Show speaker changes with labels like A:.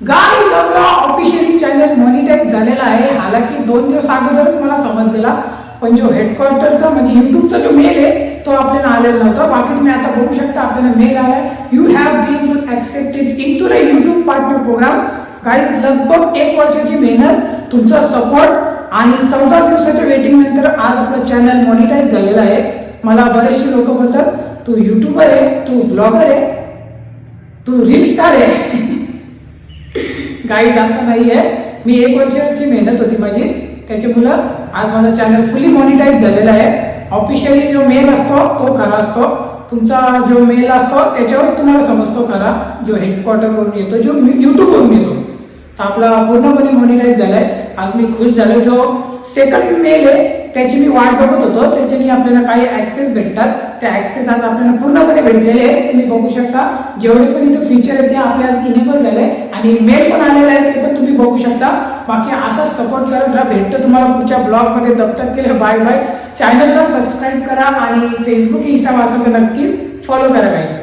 A: Guys आपला officially channel monetize झालेला आहे. हालाकी 2 दिवस अगोदरच मला समजलेला, पण जो हेडक्वार्टरचा म्हणजे युट्यूबचा जो मेल आहे तो आपल्याला आलेला नव्हता. बाकी तुम्ही आता बघू शकता आपल्याला मेल आलाय, you have been accepted into the YouTube partner program. Guys लगभग 1 वर्षाची मेहनत, तुमचा सपोर्ट आणि 14 दिवसाच्या वेटिंग नंतर आज आपलं चॅनल मॉनिटाईज झालेलं आहे. मला बरेचसे लोक बोलतात तू युट्यूबर आहे, तू ब्लॉगर आहे, तू रील स्टार आहे. गाईज असं नाही आहे. मी 1 वर्षाची मेहनत होती माझी, त्याच्यामुळं आज माझा चॅनल फुली मॉनिटाईज झालेला आहे. ऑफिशियली जो मेल असतो तो खरा असतो, तुमचा जो मेल असतो त्याच्यावर तुम्हाला समजतो खरा, जो हेडक्वार्टरवरून येतो, जो यूट्यूबवरून येतो. तर आपला पूर्णपणे मॉनिटाईज झाला आहे. आज मी खुश झालो. जो सेकंड मेल आहे त्याची मी वाट बघत होतो, त्याच्याने आपल्याला काही ॲक्सेस भेटतात. त्या ॲक्सेस आज आपल्याला पूर्णपणे भेटलेले आहे. तुम्ही बघू शकता जेवढे पण इथे फीचर आहेत ते आपल्या आज इनेबल झाले आणि मेल पण आलेला आहे, ते पण तुम्ही बघू शकता. बाकी असाच सपोर्ट करत राहा. भेटतो तुम्हाला पुढच्या ब्लॉगमध्ये. तब तक के लिए बाय बाय. चॅनलला सबस्क्राईब करा आणि फेसबुक इंस्टा असेल तर नक्कीच फॉलो करा गाईज.